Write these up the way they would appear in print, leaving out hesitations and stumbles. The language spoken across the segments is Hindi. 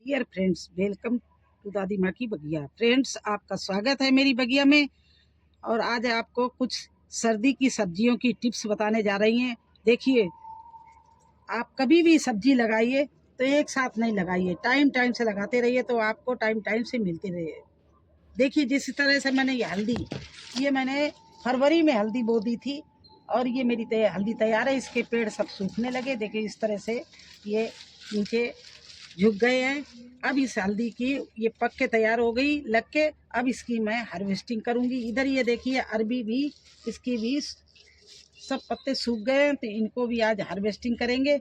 डियर फ्रेंड्स, वेलकम टू दादी माँ की बगिया। फ्रेंड्स, आपका स्वागत है मेरी बगिया में। और आज आपको कुछ सर्दी की सब्जियों की टिप्स बताने जा रही हैं। देखिए, आप कभी भी सब्जी लगाइए तो एक साथ नहीं लगाइए, टाइम टाइम से लगाते रहिए तो आपको टाइम टाइम से मिलती रहिए। देखिए, जिस तरह से मैंने ये मैंने फरवरी में हल्दी बो दी थी और ये मेरी हल्दी तैयार है। इसके पेड़ सब सूखने लगे। देखिए, इस तरह से ये नीचे झुक गए हैं। अब इस हल्दी की ये पक के तैयार हो गई लग के। अब इसकी मैं हार्वेस्टिंग करूंगी। इधर ये देखिए, अरबी भी, इसकी भी सब पत्ते सूख गए हैं, तो इनको भी आज हार्वेस्टिंग करेंगे।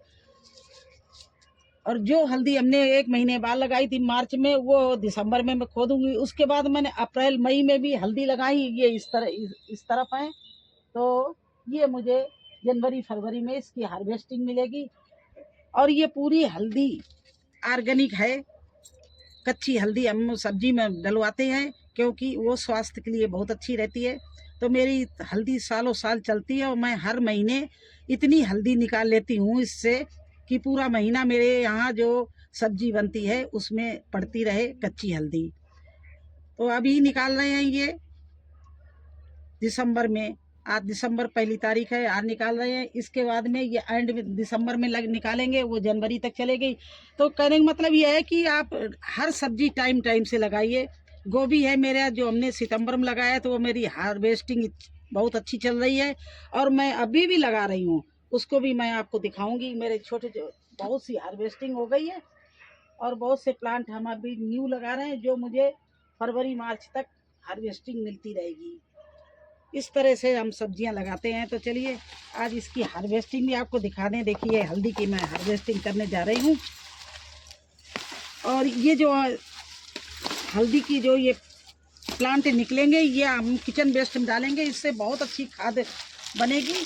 और जो हल्दी हमने 1 महीने बाद लगाई थी मार्च में, वो दिसंबर में मैं खोदूंगी। उसके बाद मैंने अप्रैल मई में भी हल्दी लगाई, ये इस तरफ है। तो ये मुझे जनवरी फरवरी में इसकी हार्वेस्टिंग मिलेगी। और ये पूरी हल्दी ऑर्गेनिक है। कच्ची हल्दी हम सब्जी में डलवाते हैं क्योंकि वो स्वास्थ्य के लिए बहुत अच्छी रहती है। तो मेरी हल्दी सालों साल चलती है और मैं हर महीने इतनी हल्दी निकाल लेती हूँ इससे कि पूरा महीना मेरे यहाँ जो सब्जी बनती है उसमें पड़ती रहे कच्ची हल्दी। तो अभी निकाल रहे हैं ये दिसंबर में। आज दिसंबर 1 तारीख है, आज निकाल रहे हैं। इसके बाद में ये एंड में दिसंबर में निकालेंगे, वो जनवरी तक चलेगी। तो कहने का मतलब ये है कि आप हर सब्जी टाइम टाइम से लगाइए। गोभी है मेरा, जो हमने सितंबर में लगाया, तो वो मेरी हार्वेस्टिंग बहुत अच्छी चल रही है। और मैं अभी भी लगा रही हूँ, उसको भी मैं आपको दिखाऊंगी। मेरे छोटे बहुत सी हार्वेस्टिंग हो गई है और बहुत से प्लांट हम अभी न्यू लगा रहे हैं, जो मुझे फरवरी मार्च तक हार्वेस्टिंग मिलती रहेगी। इस तरह से हम सब्जियां लगाते हैं। तो चलिए, आज इसकी हार्वेस्टिंग भी आपको दिखा दें। देखिए, हल्दी की मैं हार्वेस्टिंग करने जा रही हूँ। और ये जो हल्दी की जो ये प्लांट निकलेंगे, ये हम किचन वेस्ट में डालेंगे। इससे बहुत अच्छी खाद बनेगी।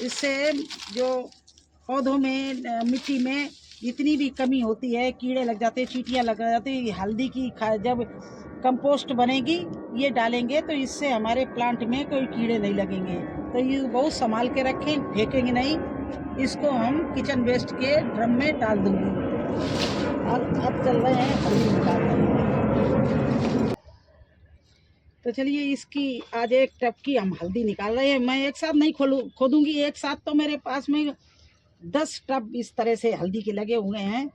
इससे जो पौधों में, मिट्टी में जितनी भी कमी होती है, कीड़े लग जाते हैं, चींटियाँ लग जाती है, हल्दी की जब कंपोस्ट बनेगी, ये डालेंगे तो इससे हमारे प्लांट में कोई कीड़े नहीं लगेंगे। तो ये बहुत संभाल के रखें, फेंकेंगे नहीं। इसको हम किचन वेस्ट के ड्रम में डाल दूंगी। और अब चल रहे हैं हल्दी निकालने। तो चलिए, इसकी आज एक टब की हम हल्दी निकाल रहे हैं। मैं एक साथ नहीं खोदूंगी। एक साथ तो मेरे पास में 10 टब इस तरह से हल्दी के लगे हुए हैं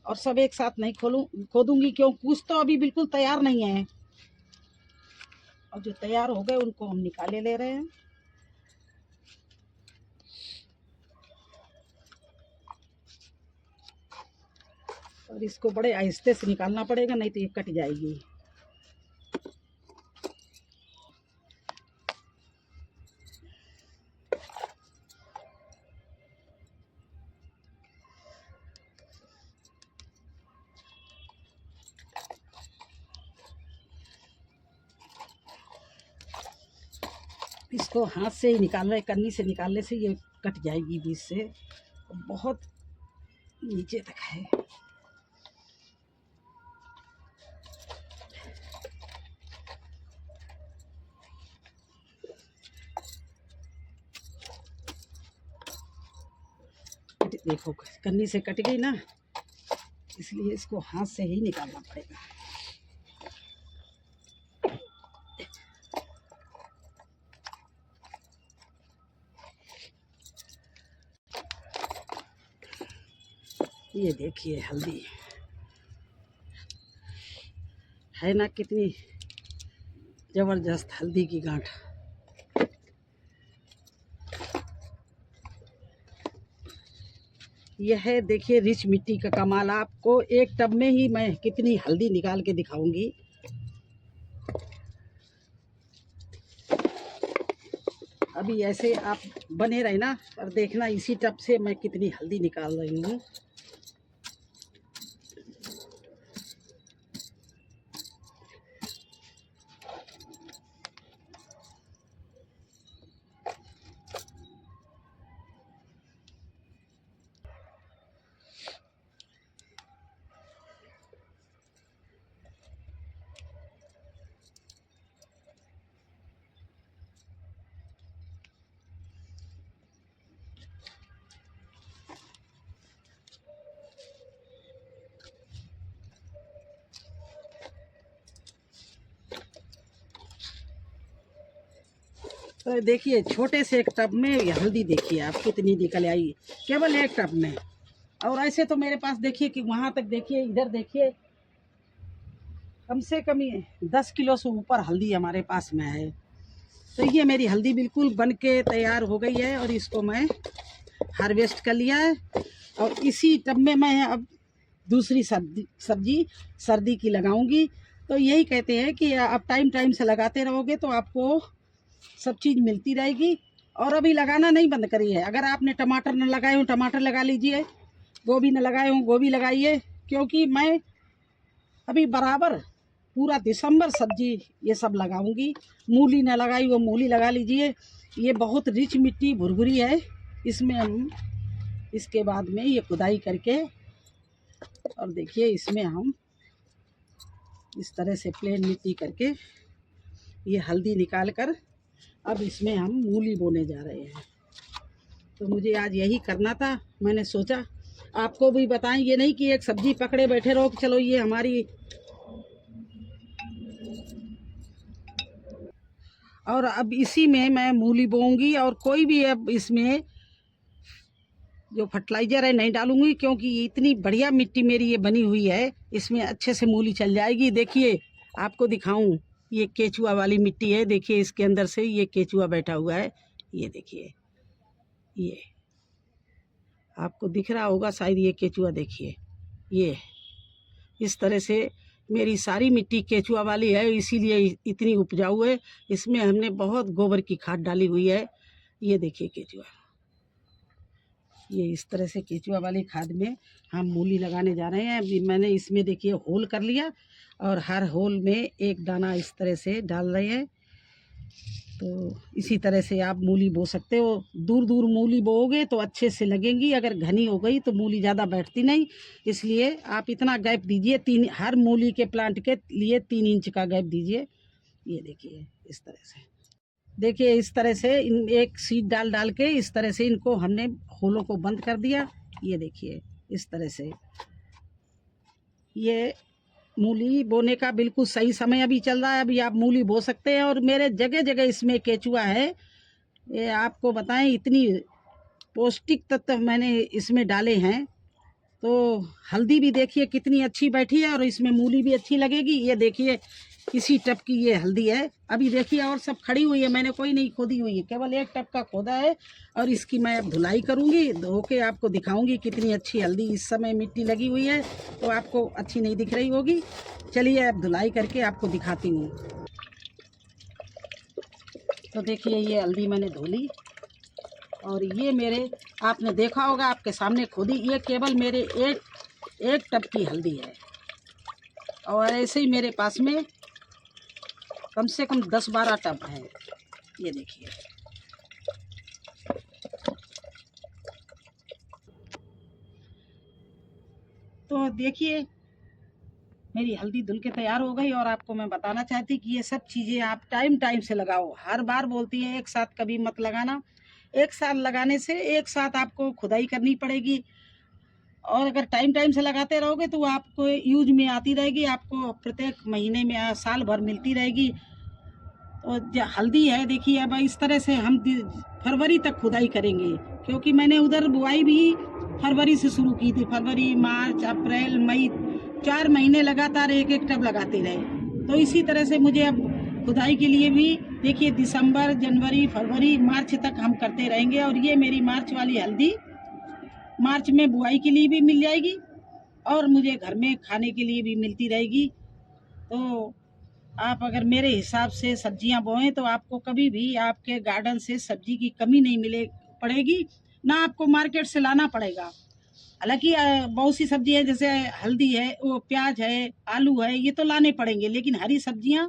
और सब एक साथ नहीं खोदूंगी, क्यों, कुछ तो अभी बिल्कुल तैयार नहीं है। और जो तैयार हो गए उनको हम निकाले ले रहे हैं। और इसको बड़े आहिस्ते से निकालना पड़ेगा, नहीं तो ये कट जाएगी। इसको हाथ से ही निकाल रहे, कन्नी से निकालने से ये कट जाएगी बीच से। बहुत नीचे तक है। देखो, कन्नी से कट गई ना, इसलिए इसको हाथ से ही निकालना पड़ेगा। ये देखिए, हल्दी है ना, कितनी जबरदस्त हल्दी की गांठ। यह है, देखिए, रिच मिट्टी का कमाल। आपको एक टब में ही मैं कितनी हल्दी निकाल के दिखाऊंगी। अभी ऐसे आप बने रहे ना और देखना, इसी टब से मैं कितनी हल्दी निकाल रही हूँ। तो देखिए छोटे से एक टब में ये हल्दी देखिए आप कितनी निकल आई, केवल एक टब में। और ऐसे तो मेरे पास देखिए कि वहाँ तक देखिए, इधर देखिए कम से कम 10 किलो से ऊपर हल्दी हमारे पास में है। तो ये मेरी हल्दी बिल्कुल बन के तैयार हो गई है और इसको मैं हार्वेस्ट कर लिया है। और इसी टब में मैं अब दूसरी सब्जी सर्दी की लगाऊंगी। तो यही कहते हैं कि आप टाइम टाइम से लगाते रहोगे तो आपको सब चीज़ मिलती रहेगी। और अभी लगाना नहीं बंद करी है। अगर आपने टमाटर न लगाए हो टमाटर लगा लीजिए, गोभी न लगाए हो गोभी लगाइए, क्योंकि मैं अभी बराबर पूरा दिसंबर सब्जी ये सब लगाऊंगी। मूली न लगाई वो मूली लगा लीजिए। ये बहुत रिच मिट्टी भुरभुरी है, इसमें हम इसके बाद में ये खुदाई करके और देखिए इसमें हम इस तरह से प्लेन मिट्टी करके ये हल्दी निकाल कर अब इसमें हम मूली बोने जा रहे हैं। तो मुझे आज यही करना था, मैंने सोचा आपको भी बताएं। ये नहीं कि एक सब्जी पकड़े बैठे रहो कि चलो ये हमारी, और अब इसी में मैं मूली बोऊंगी। और कोई भी अब इसमें जो फर्टिलाइज़र है नहीं डालूंगी, क्योंकि ये इतनी बढ़िया मिट्टी मेरी ये बनी हुई है, इसमें अच्छे से मूली चल जाएगी। देखिए आपको दिखाऊं, ये केचुआ वाली मिट्टी है। देखिए इसके अंदर से ये केचुआ बैठा हुआ है, ये देखिए, ये आपको दिख रहा होगा शायद, ये केचुआ देखिए। ये इस तरह से मेरी सारी मिट्टी केचुआ वाली है, इसीलिए इतनी उपजाऊ है। इसमें हमने बहुत गोबर की खाद डाली हुई है। ये देखिए केचुआ, ये इस तरह से केचुआ वाली खाद में हम मूली लगाने जा रहे हैं। अभी मैंने इसमें देखिए होल कर लिया और हर होल में एक दाना इस तरह से डाल रहे हैं। तो इसी तरह से आप मूली बो सकते हो। दूर दूर मूली बोओगे तो अच्छे से लगेंगी, अगर घनी हो गई तो मूली ज़्यादा बैठती नहीं। इसलिए आप इतना गैप दीजिए, हर मूली के प्लांट के लिए 3 इंच का गैप दीजिए। ये देखिए इस तरह से, देखिए इस तरह से एक सीड डाल डाल के इस तरह से इनको हमने होलों को बंद कर दिया। ये देखिए इस तरह से ये मूली बोने का बिल्कुल सही समय अभी चल रहा है। अभी आप मूली बो सकते हैं। और मेरे जगह जगह इसमें केचुआ है। ये आपको बताएं इतनी पौष्टिक तत्व मैंने इसमें डाले हैं। तो हल्दी भी देखिए कितनी अच्छी बैठी है और इसमें मूली भी अच्छी लगेगी। ये देखिए इसी टब की ये हल्दी है। अभी देखिए और सब खड़ी हुई है, मैंने कोई नहीं खोदी हुई है, केवल एक टब का खोदा है। और इसकी मैं अब धुलाई करूँगी, धो के आपको दिखाऊंगी कितनी अच्छी हल्दी इस समय मिट्टी लगी हुई है। तो आपको अच्छी नहीं दिख रही होगी, चलिए अब धुलाई करके आपको दिखाती हूँ। तो देखिए ये हल्दी मैंने धो ली और ये मेरे, आपने देखा होगा आपके सामने खोदी, ये केवल मेरे एक टब की हल्दी है। और ऐसे ही मेरे पास में कम से कम 10-12 टब है। ये देखिए तो देखिए मेरी हल्दी धुल के तैयार हो गई। और आपको मैं बताना चाहती कि ये सब चीज़ें आप टाइम टाइम से लगाओ। हर बार बोलती हैं एक साथ कभी मत लगाना। एक साथ लगाने से एक साथ आपको खुदाई करनी पड़ेगी। और अगर टाइम टाइम से लगाते रहोगे तो आपको यूज में आती रहेगी, आपको प्रत्येक महीने में साल भर मिलती रहेगी। तो हल्दी है देखिए, अब इस तरह से हम फरवरी तक खुदाई करेंगे, क्योंकि मैंने उधर बुआई भी फरवरी से शुरू की थी। फरवरी, मार्च, अप्रैल, मई, 4 महीने लगातार एक एक टब लगाते रहे। तो इसी तरह से मुझे अब खुदाई के लिए भी देखिए दिसंबर, जनवरी, फरवरी, मार्च तक हम करते रहेंगे। और ये मेरी मार्च वाली हल्दी मार्च में बुआई के लिए भी मिल जाएगी और मुझे घर में खाने के लिए भी मिलती रहेगी। तो आप अगर मेरे हिसाब से सब्जियां बोएं तो आपको कभी भी आपके गार्डन से सब्जी की कमी नहीं मिले पड़ेगी, ना आपको मार्केट से लाना पड़ेगा। हालांकि बहुत सी सब्जी है, जैसे हल्दी है, वो प्याज है, आलू है, ये तो लाने पड़ेंगे। लेकिन हरी सब्जियां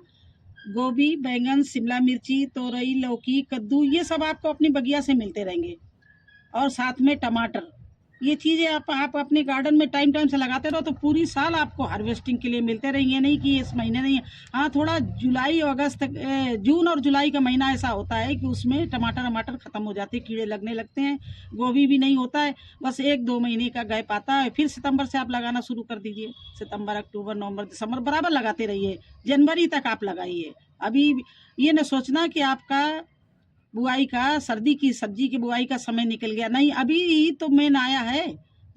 गोभी, बैंगन, शिमला मिर्ची, तोरई, लौकी, कद्दू, ये सब आपको अपनी बगिया से मिलते रहेंगे। और साथ में टमाटर, ये चीज़ें आप अपने गार्डन में टाइम टाइम से लगाते रहो तो पूरी साल आपको हार्वेस्टिंग के लिए मिलते रहेंगे। नहीं कि इस महीने नहीं। हाँ, थोड़ा जुलाई और अगस्त, जून और जुलाई का महीना ऐसा होता है कि उसमें टमाटर ख़त्म हो जाते हैं, कीड़े लगने लगते हैं। गोभी भी नहीं होता है, बस 1-2 महीने का गैप आता है। फिर सितंबर से आप लगाना शुरू कर दीजिए। सितंबर, अक्टूबर, नवंबर, दिसंबर बराबर लगाते रहिए, जनवरी तक आप लगाइए। अभी ये न सोचना कि आपका बुआई का, सर्दी की सब्जी की बुआई का समय निकल गया। नहीं, अभी तो मेन आया है।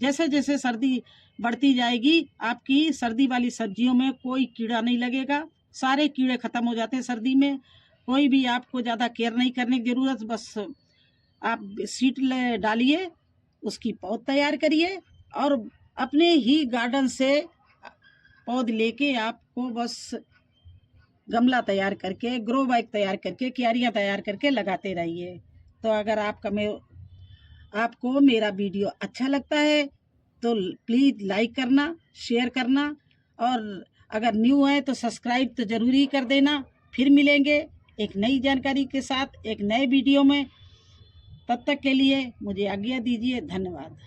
जैसे जैसे सर्दी बढ़ती जाएगी आपकी सर्दी वाली सब्जियों में कोई कीड़ा नहीं लगेगा, सारे कीड़े खत्म हो जाते हैं सर्दी में। कोई भी आपको ज़्यादा केयर नहीं करने की ज़रूरत, बस आप सीड डालिए, उसकी पौध तैयार करिए और अपने ही गार्डन से पौध लेके आपको बस गमला तैयार करके, ग्रो बैग तैयार करके, क्यारियाँ तैयार करके लगाते रहिए। तो अगर आपको मेरा वीडियो अच्छा लगता है तो प्लीज़ लाइक करना, शेयर करना और अगर न्यू है तो सब्सक्राइब तो ज़रूर ही कर देना। फिर मिलेंगे एक नई जानकारी के साथ एक नए वीडियो में। तब तक के लिए मुझे आज्ञा दीजिए। धन्यवाद।